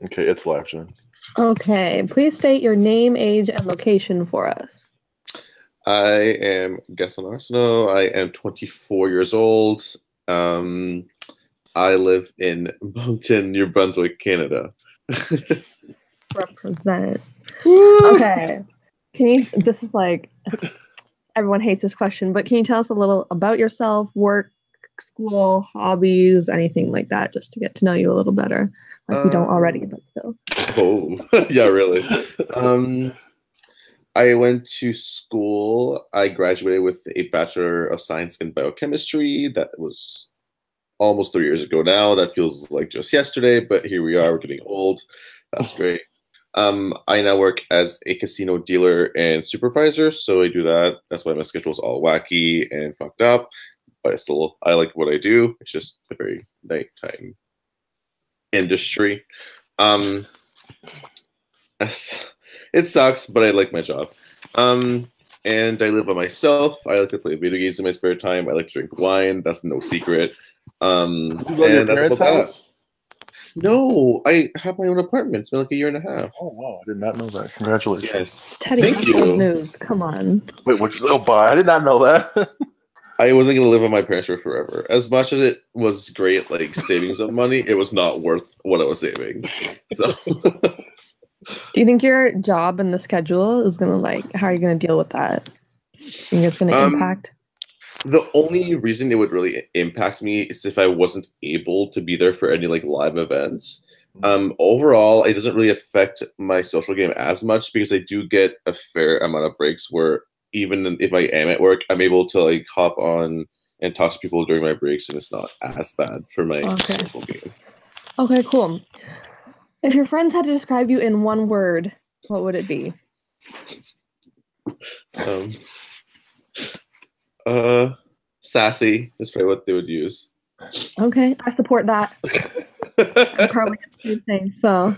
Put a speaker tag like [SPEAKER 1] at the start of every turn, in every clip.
[SPEAKER 1] Okay, it's live, Jen.
[SPEAKER 2] Okay, please state your name, age, and location for us.
[SPEAKER 3] I am Gaston. I am 24 years old. I live in Moncton, New Brunswick, Canada.
[SPEAKER 2] Represent. Okay. This is like, everyone hates this question, but can you tell us a little about yourself, work, school, hobbies, anything like that, just to get to know you a little better? Like we don't already, but still.
[SPEAKER 3] Oh, yeah, really. I went to school. I graduated with a Bachelor of Science in Biochemistry. That was almost 3 years ago now. That feels like just yesterday, but here we are. We're getting old. That's great. I now work as a casino dealer and supervisor, so I do that. That's why my schedule is all wacky and fucked up, but I like what I do. It's just a very nighttime industry. It sucks, but I like my job. And I live by myself. I like to play video games in my spare time. I like to drink wine. That's no secret.
[SPEAKER 1] You go to your parents' house?
[SPEAKER 3] No, I have my own apartment. It's been like a year and a half.
[SPEAKER 1] Oh wow, I did not know that. Congratulations.
[SPEAKER 3] Yes.
[SPEAKER 2] Teddy,
[SPEAKER 3] Thank you.
[SPEAKER 2] News. Come on.
[SPEAKER 1] Wait, what? Oh, bye. I did not know that.
[SPEAKER 3] I wasn't gonna live with my parents for forever. As much as it was great, like saving some money, it was not worth what I was saving. So.
[SPEAKER 2] Do you think your job and the schedule is gonna how are you gonna deal with that? Do you think it's gonna impact?
[SPEAKER 3] The only reason it would really impact me is if I wasn't able to be there for any like live events. Overall, it doesn't really affect my social game as much because I do get a fair amount of breaks where even if I am at work, I'm able to like hop on and talk to people during my breaks, and it's not as bad for my social game.
[SPEAKER 2] Okay, cool. If your friends had to describe you in one word, what would it be?
[SPEAKER 3] Sassy is probably what they would use.
[SPEAKER 2] Okay, I support that. I'm probably the same thing. So,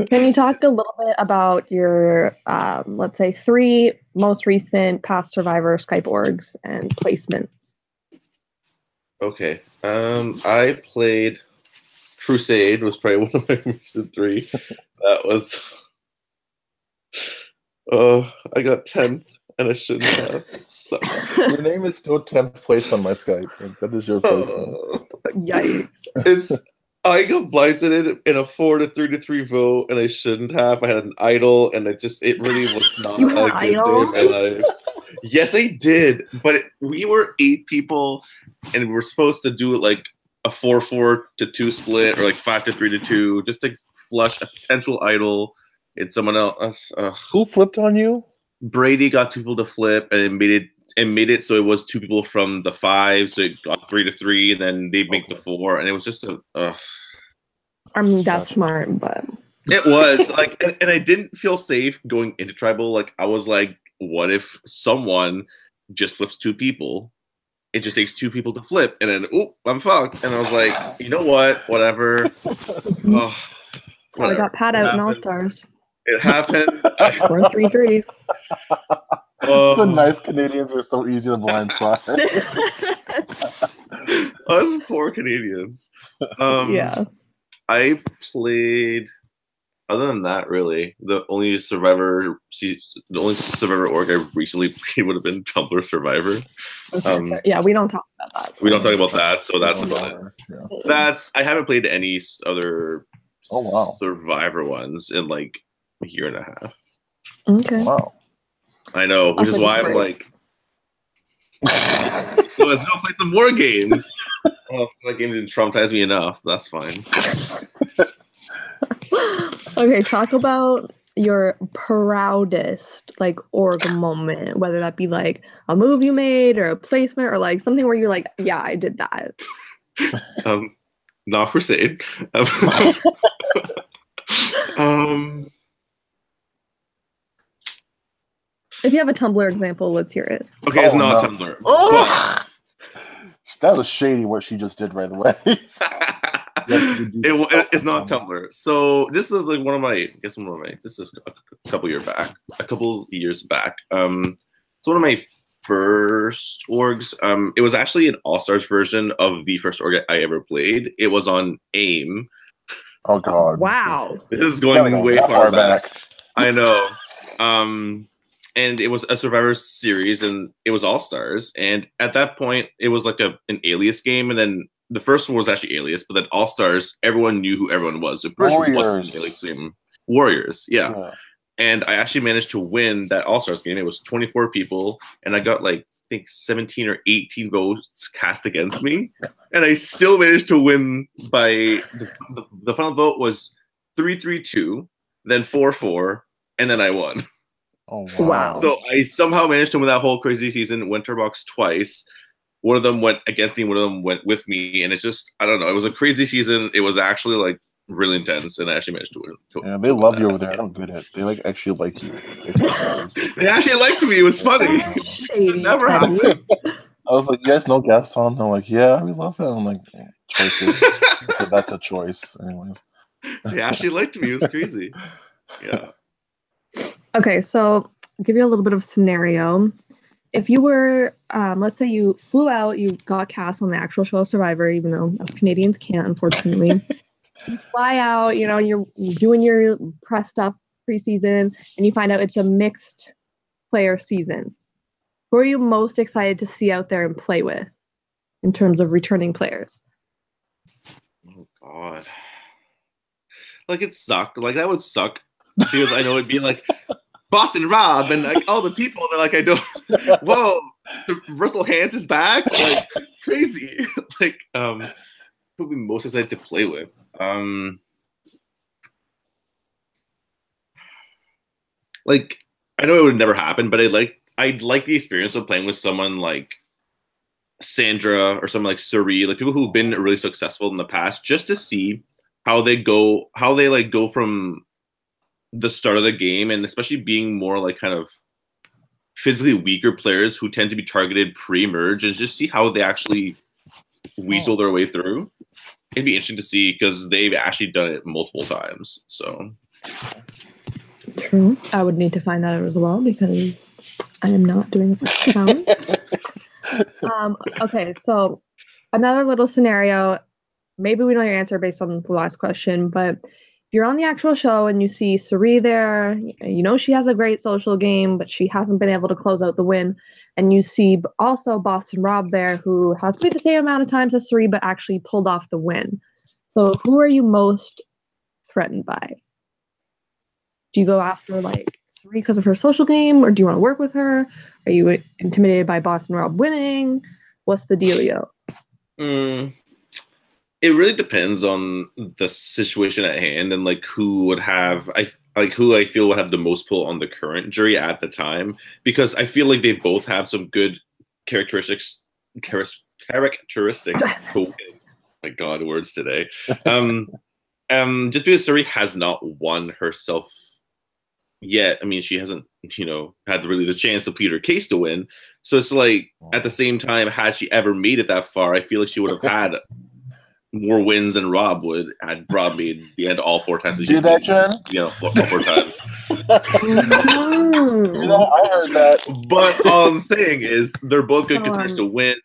[SPEAKER 2] can you talk a little bit about your, let's say, 3 most recent past Survivor Skype orgs and placements?
[SPEAKER 3] Okay, I played Crusade. Was probably one of my recent 3. That was, I got 10th. And I shouldn't have.
[SPEAKER 1] Your name is still 10th place on my Skype. That is your placement.
[SPEAKER 2] Yikes.
[SPEAKER 3] I got blindsided in a 4 to 3 to 3 vote, and I shouldn't have. I had an idol, and it really was not
[SPEAKER 2] you
[SPEAKER 3] a good day in my life. Yes, I did. But we were 8 people, and we were supposed to do it like a 4-4 to 2 split, or like 5 to 3 to 2, just to flush a potential idol in someone else.
[SPEAKER 1] Who flipped on you?
[SPEAKER 3] Brady got 2 people to flip, and it made it so it was 2 people from the 5, so it got 3 to 3, and then they make the 4, and it was just
[SPEAKER 2] I mean, that's smart, but
[SPEAKER 3] it was like, and I didn't feel safe going into tribal. Like I was like, what if someone just flips 2 people? It just takes 2 people to flip, and then I'm fucked. And I was like, you know what? Whatever.
[SPEAKER 2] So I got Pat out in All Stars.
[SPEAKER 3] It happened.
[SPEAKER 2] 4-3-3.
[SPEAKER 1] The nice Canadians are so easy to blindside.
[SPEAKER 3] Us poor Canadians.
[SPEAKER 2] Yeah.
[SPEAKER 3] I played. Other than that, really, the only Survivor org I recently played would have been Tumblr Survivor.
[SPEAKER 2] Yeah, we don't talk about that.
[SPEAKER 3] We don't talk about that, so that's about it. Yeah. I haven't played any other Survivor ones in like a year and a half.
[SPEAKER 2] Okay.
[SPEAKER 1] Wow.
[SPEAKER 3] I know, which is why I'm like, so let's go play some more games. Well, that game didn't traumatize me enough. That's fine.
[SPEAKER 2] Okay, talk about your proudest like org moment, whether that be like a move you made or a placement or like something where you're like, yeah, I did that.
[SPEAKER 3] Not Crusade.
[SPEAKER 2] If you have a Tumblr example, let's hear it.
[SPEAKER 3] Okay, it's not Tumblr.
[SPEAKER 1] Oh! That was shady what she just did right away.
[SPEAKER 3] It's not Tumblr. So this is like this is a couple years back. It's one of my first orgs. It was actually an All-Stars version of the first org I ever played. It was on AIM.
[SPEAKER 1] Oh God!
[SPEAKER 2] Wow.
[SPEAKER 3] This is
[SPEAKER 1] Gotta
[SPEAKER 3] going
[SPEAKER 1] go
[SPEAKER 3] way
[SPEAKER 1] that
[SPEAKER 3] far back.
[SPEAKER 1] back.
[SPEAKER 3] I know. And it was a Survivor series, and it was All Stars. And at that point, it was like an Alias game, and then the first one was actually Alias, but then All Stars, everyone knew who everyone was. The first one wasn't an Alias game. Warriors, yeah. And I actually managed to win that All Stars game. It was 24 people, and I got like I think 17 or 18 votes cast against me, and I still managed to win by the final vote was 3-3-2, then 4-4, and then I won.
[SPEAKER 1] Oh
[SPEAKER 2] Wow.
[SPEAKER 3] So I somehow managed to win that whole crazy season. Winterbox twice. One of them went against me. One of them went with me, and it's just I don't know. It was a crazy season. It was actually like really intense, and I actually managed to win.
[SPEAKER 1] Yeah, they love you over there. I don't get it. They like actually like you.
[SPEAKER 3] They actually liked me. It was funny. It never happens.
[SPEAKER 1] I was like, you guys know Gaston? They're like, yeah, we love him. I'm like, choices. Okay, that's a choice. Anyways.
[SPEAKER 3] They actually liked me. It was crazy. Yeah.
[SPEAKER 2] Okay, so I'll give you a little bit of scenario. If you were, let's say you flew out, you got cast on the actual show Survivor, even though us Canadians can't, unfortunately. You fly out, you know, you're doing your press stuff preseason, and you find out it's a mixed player season. Who are you most excited to see out there and play with in terms of returning players?
[SPEAKER 3] Oh God. Like it sucked. Like that would suck because I know it'd be like Boston Rob and like all the people that like I don't. Whoa, Russell Hans is back. Like crazy. Like who would be most excited to play with? Like I know it would never happen, but I'd like the experience of playing with someone like Sandra or someone like Suri, like people who've been really successful in the past, just to see how they go from the start of the game, and especially being more like kind of physically weaker players who tend to be targeted pre-merge, and just see how they actually weasel their way through. It'd be interesting to see because they've actually done it multiple times. So
[SPEAKER 2] true. I would need to find that out as well because I am not doing the challenge. Okay, so another little scenario. Maybe we know your answer based on the last question, but if you're on the actual show and you see Suri there, you know she has a great social game, but she hasn't been able to close out the win. And you see also Boston Rob there, who has played the same amount of times as Suri, but actually pulled off the win. So who are you most threatened by? Do you go after like Suri because of her social game, or do you want to work with her? Are you intimidated by Boston Rob winning? What's the dealio?
[SPEAKER 3] It really depends on the situation at hand and like who would have who I feel would have the most pull on the current jury at the time, because I feel like they both have some good characteristics. Oh my God, words today. Just because Suri has not won herself yet. I mean, she hasn't, had really the chance to plead her case to win. So it's like at the same time, had she ever made it that far, I feel like she would have had more wins than Rob would had Rob made the end all 4 times.
[SPEAKER 1] Do that, Jen?
[SPEAKER 3] Yeah, all 4 times.
[SPEAKER 1] I heard that.
[SPEAKER 3] But all I'm saying is they're both good contenders to win.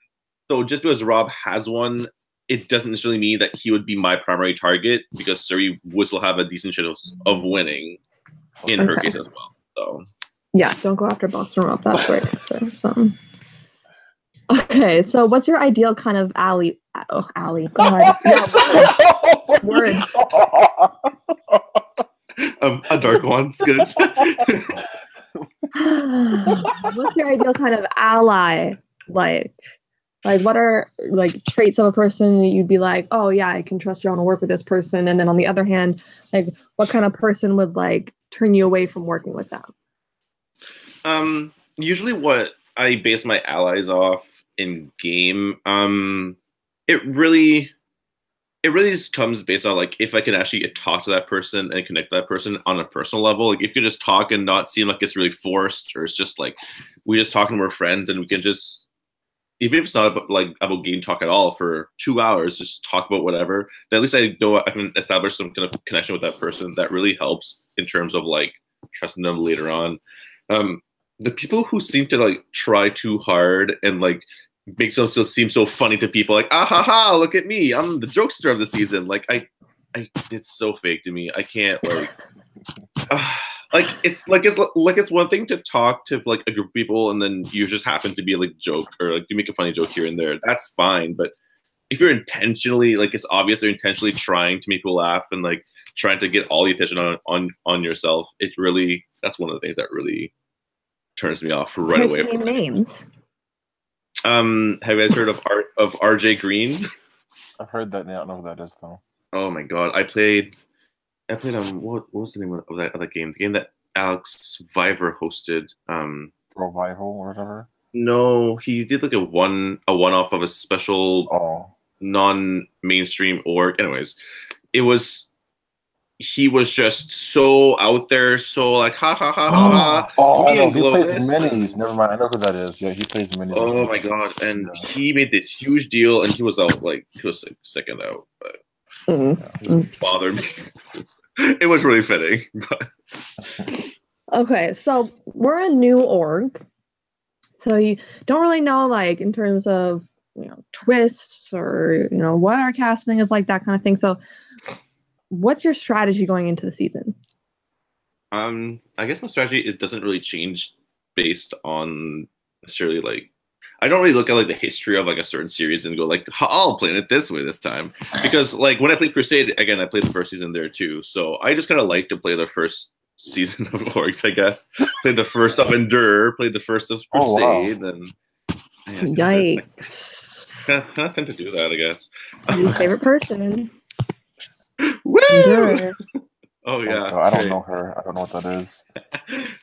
[SPEAKER 3] So just because Rob has won, it doesn't necessarily mean that he would be my primary target, because Suri would still have a decent chance of winning in her case as well. So
[SPEAKER 2] yeah, don't go after Boston Rob. That's right. So. Okay, so what's your ideal kind of alley? Oh, alley. God. Yeah, words.
[SPEAKER 3] A dark one's good.
[SPEAKER 2] What's your ideal kind of ally like? Like, what are like traits of a person that you'd be like, oh yeah, I can trust you, I want to work with this person? And then on the other hand, like, what kind of person would like turn you away from working with them?
[SPEAKER 3] Usually what I base my allies off in game, it really just comes based on like if I can actually talk to that person and connect to that person on a personal level. Like if you just talk and not seem like it's really forced, or it's just like we just talk and we're friends, and we can just, even if it's not about game talk at all, for 2 hours, just talk about whatever, then at least I know I can establish some kind of connection with that person. That really helps in terms of like trusting them later on. The people who seem to like try too hard and like makes them still seem so funny to people, like, ah ha ha, look at me, I'm the jokester of the season. Like I it's so fake to me. I can't like it's one thing to talk to like a group of people and then you just happen to be like joke or like you make a funny joke here and there. That's fine, but if you're intentionally like it's obvious they're intentionally trying to make people laugh and like trying to get all the attention on yourself, it really that's one of the things that really turns me off right away.
[SPEAKER 2] Name names.
[SPEAKER 3] Have you guys heard of RJ Green?
[SPEAKER 1] I've heard that. I don't know who that is though.
[SPEAKER 3] Oh my god, I played what was the name of that game? The game that Alex Viver hosted.
[SPEAKER 1] Revival or whatever.
[SPEAKER 3] No, he did like a one-off of a special non-mainstream org. Anyways, he was just so out there, so like ha ha ha ha ha.
[SPEAKER 1] Oh, I know. He plays minis. Never mind. I know who that is. Yeah, he plays minis.
[SPEAKER 3] Oh my god! And he made this huge deal, and he was out like he was like second out, but it bothered me. It was really fitting. But.
[SPEAKER 2] Okay, so we're a new org, so you don't really know like in terms of twists or what our casting is like, that kind of thing. So. What's your strategy going into the season?
[SPEAKER 3] I guess my strategy doesn't really change based on necessarily like I don't really look at like the history of like a certain series and go like I'll play it this way this time, because like when I played Crusade again, I played the first season there too, so I just kind of like to play the first season of Orcs, I guess. Played the first of Endure, played the first of Crusade, and
[SPEAKER 2] yikes!
[SPEAKER 3] Kind of tend to do that, I guess.
[SPEAKER 2] Your favorite person.
[SPEAKER 3] Woo! Oh yeah,
[SPEAKER 1] I don't know her. I don't know what that is.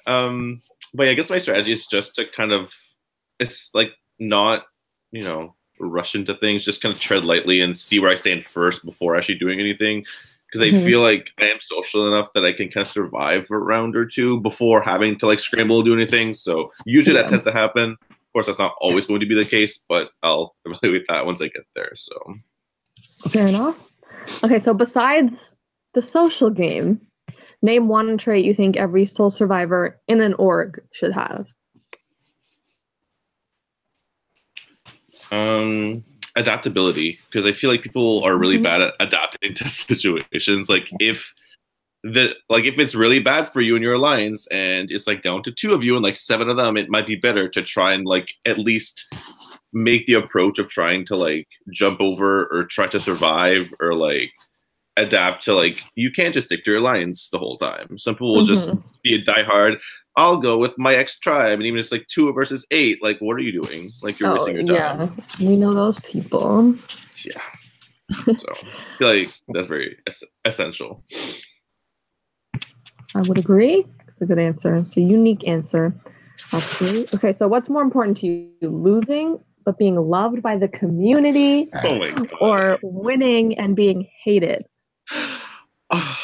[SPEAKER 3] But yeah, I guess my strategy is just to kind of, it's like not, rush into things. Just kind of tread lightly and see where I stand first before actually doing anything. Because I feel like I am social enough that I can kind of survive a round or two before having to like scramble to do anything. So usually that tends to happen. Of course, that's not always going to be the case, but I'll evaluate that once I get there. So
[SPEAKER 2] fair enough. Okay, so besides the social game, name one trait you think every soul survivor in an org should have.
[SPEAKER 3] Adaptability, because I feel like people are really bad at adapting to situations. Like if it's really bad for you in your alliance and it's like down to 2 of you and like 7 of them, it might be better to try and like at least make the approach of trying to like jump over or try to survive or like adapt to like you can't just stick to your alliance the whole time. Some people will just be a diehard. I'll go with my ex tribe, and even if it's like 2 versus 8, like what are you doing? Like you're wasting your time.
[SPEAKER 2] Yeah, we know those people.
[SPEAKER 3] Yeah, so I feel like that's very essential.
[SPEAKER 2] I would agree. It's a good answer. It's a unique answer, actually. Okay, so what's more important to you, losing but being loved by the community, or winning and being hated?
[SPEAKER 3] I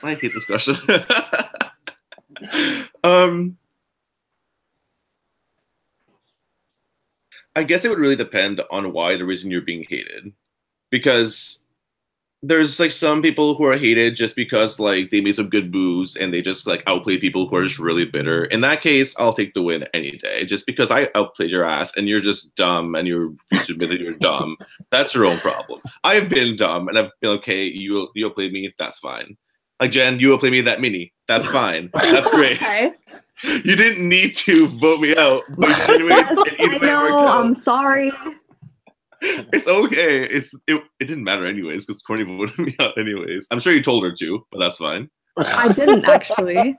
[SPEAKER 3] hate this question. I guess it would really depend on why the reason you're being hated, because there's like some people who are hated just because like they made some good moves and they just like outplay people who are just really bitter. In that case, I'll take the win any day. Just because I outplayed your ass and you're just dumb and you refuse to admit that you're dumb, that's your own problem. I've been dumb and I've been okay. You outplayed me, that's fine. Like Jen, you outplayed me that mini, that's fine. That's great.
[SPEAKER 2] Okay.
[SPEAKER 3] You didn't need to vote me out. But anyways,
[SPEAKER 2] I know. I'm sorry.
[SPEAKER 3] It's okay. It didn't matter anyways because Courtney voted me out anyways. I'm sure you told her to, but that's fine.
[SPEAKER 2] I didn't actually.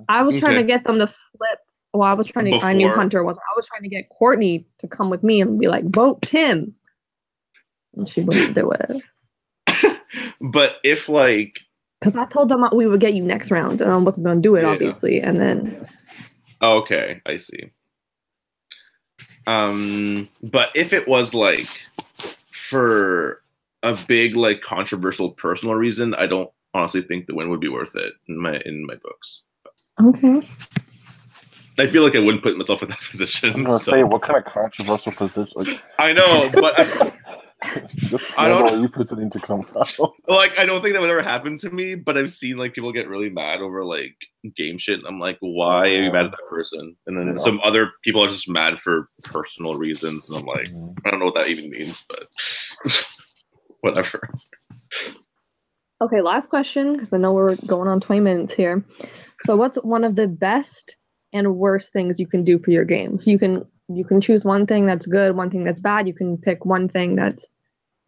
[SPEAKER 2] I was trying to get them to flip. Well, I was trying to. I knew Hunter was. I was trying to get Courtney to come with me and be like, vote Tim, and she wouldn't do it.
[SPEAKER 3] But if like,
[SPEAKER 2] because I told them we would get you next round, and I wasn't going to do it, obviously, and then.
[SPEAKER 3] Okay, I see. But if it was like for a big like controversial personal reason, I don't honestly think the win would be worth it in my books.
[SPEAKER 2] Okay.
[SPEAKER 3] I feel like I wouldn't put myself in that position.
[SPEAKER 1] I'm gonna say, what kind of controversial position? Like,
[SPEAKER 3] I know, but
[SPEAKER 1] I don't know. You put it into come out.
[SPEAKER 3] Like, I don't think that would ever happen to me, but I've seen like people get really mad over like game shit, and I'm like, why are you mad at that person? And then some other people are just mad for personal reasons, and I'm like, I don't know what that even means, but whatever.
[SPEAKER 2] Okay, last question, because I know we're going on 20 minutes here. So what's one of the best and worst things you can do for your games? You can choose one thing that's good, one thing that's bad. You can pick one thing that's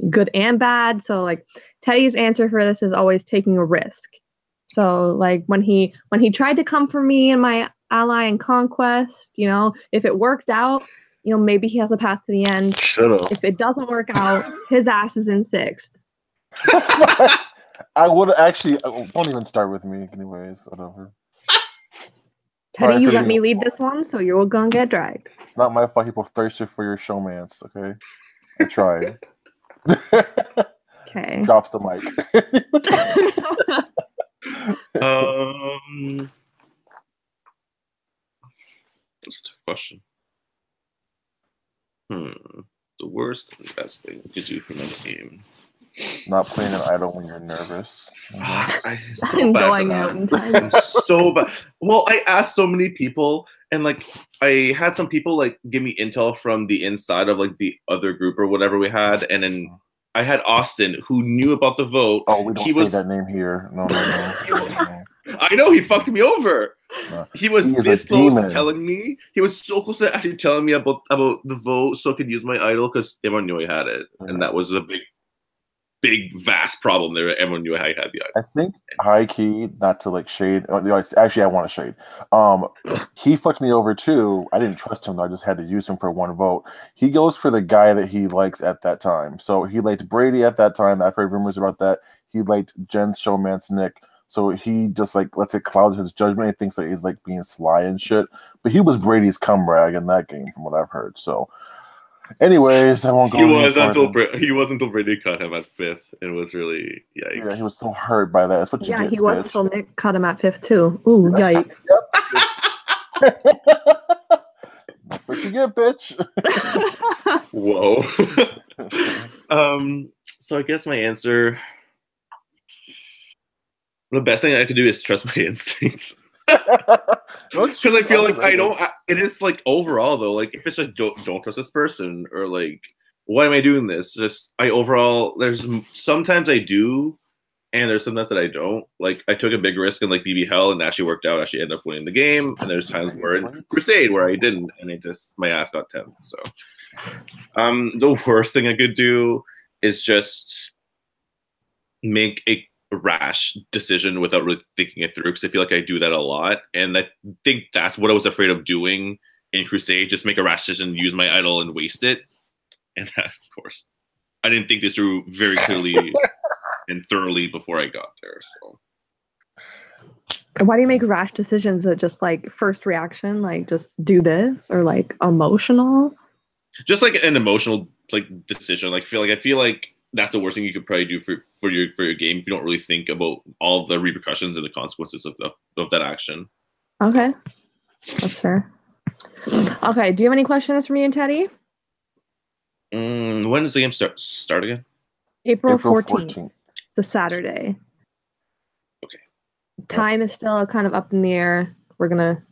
[SPEAKER 2] good and bad. So like Teddy's answer for this is always taking a risk. So like when he tried to come for me and my ally in Conquest, if it worked out, maybe he has a path to the end.
[SPEAKER 1] Shut up.
[SPEAKER 2] If it doesn't work out, his ass is in 6th.
[SPEAKER 1] I would actually. Don't even start with me, anyways. Whatever.
[SPEAKER 2] Teddy, you let me lead this one, so you're gonna get dragged.
[SPEAKER 1] It's not my fault. People thirsty for your showmance. Okay, I tried.
[SPEAKER 2] Okay.
[SPEAKER 1] Drops the mic.
[SPEAKER 3] That's a tough question. The worst and best thing you could do for my game.
[SPEAKER 1] Not playing an idol when you're nervous.
[SPEAKER 2] I'm going out in time.
[SPEAKER 3] I'm so bad. Well, I asked so many people, and like I had some people like give me intel from the inside of like the other group or whatever we had, and then I had Austin who knew about the vote.
[SPEAKER 1] Oh, we don't say that name here. No.
[SPEAKER 3] I know he fucked me over. He was this close to telling me. He was so close to actually telling me about the vote, so I could use my idol because everyone knew I had it, and that was a big, vast problem there. Everyone knew I had the idol.
[SPEAKER 1] I think high key, not to like shade. Actually, I want to shade. He fucked me over too. I didn't trust him though. I just had to use him for one vote. He goes for the guy that he likes at that time. So he liked Brady at that time. I've heard rumors about that. He liked Jen's showmance Nick. So he just like lets it cloud his judgment. He thinks that he's like being sly and shit. But he was Brady's cum rag in that game, from what I've heard. So. Anyways, I won't go. He was
[SPEAKER 3] until Brady cut him at 5th. It was really yikes.
[SPEAKER 1] Yeah, he was so hurt by that. That's what you get.
[SPEAKER 2] Yeah, he was until Nick cut him at 5th too. Ooh, yikes.
[SPEAKER 1] That's what you get, bitch.
[SPEAKER 3] Whoa. So I guess my answer. The best thing I could do is trust my instincts. Because I feel like it is like overall though, like if it's like don't trust this person or like why am I doing this? Just there's sometimes I do and there's sometimes that I don't. Like I took a big risk in like BB Hell and it actually worked out. I actually ended up winning the game. And there's times where in Crusade where I didn't and my ass got 10th. So the worst thing I could do is just make a rash decision without really thinking it through, because I feel like I do that a lot, and I think that's what I was afraid of doing in Crusade. Just make a rash decision, use my idol, and waste it. And of course, I didn't think this through very clearly and thoroughly before I got there. So,
[SPEAKER 2] why do you make rash decisions that just like first reaction, like just do this, or like emotional?
[SPEAKER 3] Just like an emotional like decision. Like I feel like that's the worst thing you could probably do for your game if you don't really think about all the repercussions and the consequences of that action.
[SPEAKER 2] Okay, that's fair. Okay, do you have any questions for me and Teddy?
[SPEAKER 3] When does the game start again?
[SPEAKER 2] April 14th. It's a Saturday.
[SPEAKER 3] Okay.
[SPEAKER 2] Time is still kind of up in the air. We're gonna,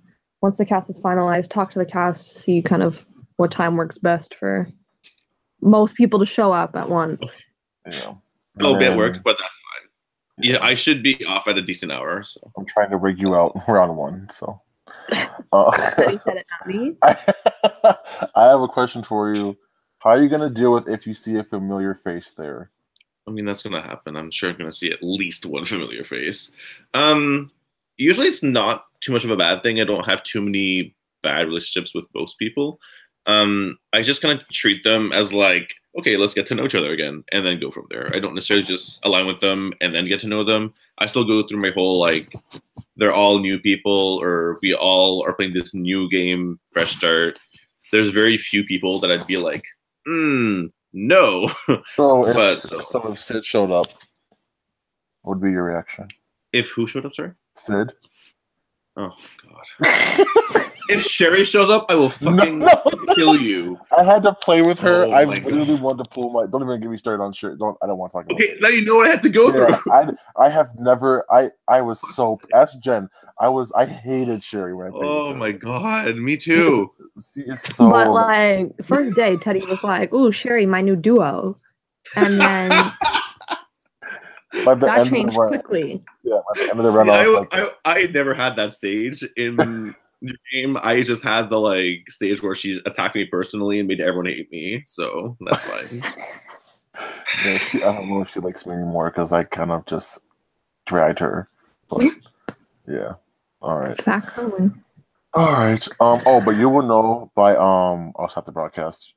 [SPEAKER 2] once the cast is finalized, talk to the cast, see kind of what time works best for most people to show up at once.
[SPEAKER 1] Yeah.
[SPEAKER 3] It'll be at work, but that's fine. Yeah, I should be off at a decent hour. So
[SPEAKER 1] I'm trying to rig you out round 1. So
[SPEAKER 2] He said it, not me.
[SPEAKER 1] I have a question for you. How are you gonna deal with if you see a familiar face there?
[SPEAKER 3] I mean, that's gonna happen. I'm sure I'm gonna see at least one familiar face. Usually it's not too much of a bad thing. I don't have too many bad relationships with most people. I just kind of treat them as like, okay, let's get to know each other again, and then go from there. I don't necessarily just align with them and then get to know them. I still go through my whole like, they're all new people, or we all are playing this new game, fresh start. There's very few people that I'd be like, no.
[SPEAKER 1] So if Sid showed up, what would be your reaction?
[SPEAKER 3] If who showed up, sorry?
[SPEAKER 1] Sid.
[SPEAKER 3] Oh God. If Sherry shows up, I will fucking kill you.
[SPEAKER 1] I had to play with her.
[SPEAKER 3] Oh
[SPEAKER 1] I literally wanted to pull my. Don't even get me started on Sherry. I don't want to talk about.
[SPEAKER 3] Okay, now you know what I had to go through.
[SPEAKER 1] I have never. I was so. Ask Jen. I hated Sherry when I played with her.
[SPEAKER 3] Oh my God, me too.
[SPEAKER 1] It's so.
[SPEAKER 2] But like first day, Teddy was like, "Ooh, Sherry, my new duo," and then
[SPEAKER 1] By the
[SPEAKER 2] That
[SPEAKER 1] end of
[SPEAKER 2] changed
[SPEAKER 1] the round,
[SPEAKER 2] quickly.
[SPEAKER 1] yeah, by the end of the round, I was like,
[SPEAKER 3] I never had that stage in the game. I just had the like stage where she attacked me personally and made everyone hate me. So that's fine.
[SPEAKER 1] yeah, I don't know if she likes me anymore because I kind of just dragged her. But yeah, all right.
[SPEAKER 2] Facts only.
[SPEAKER 1] All right. Oh, but you will know by I'll stop the broadcast.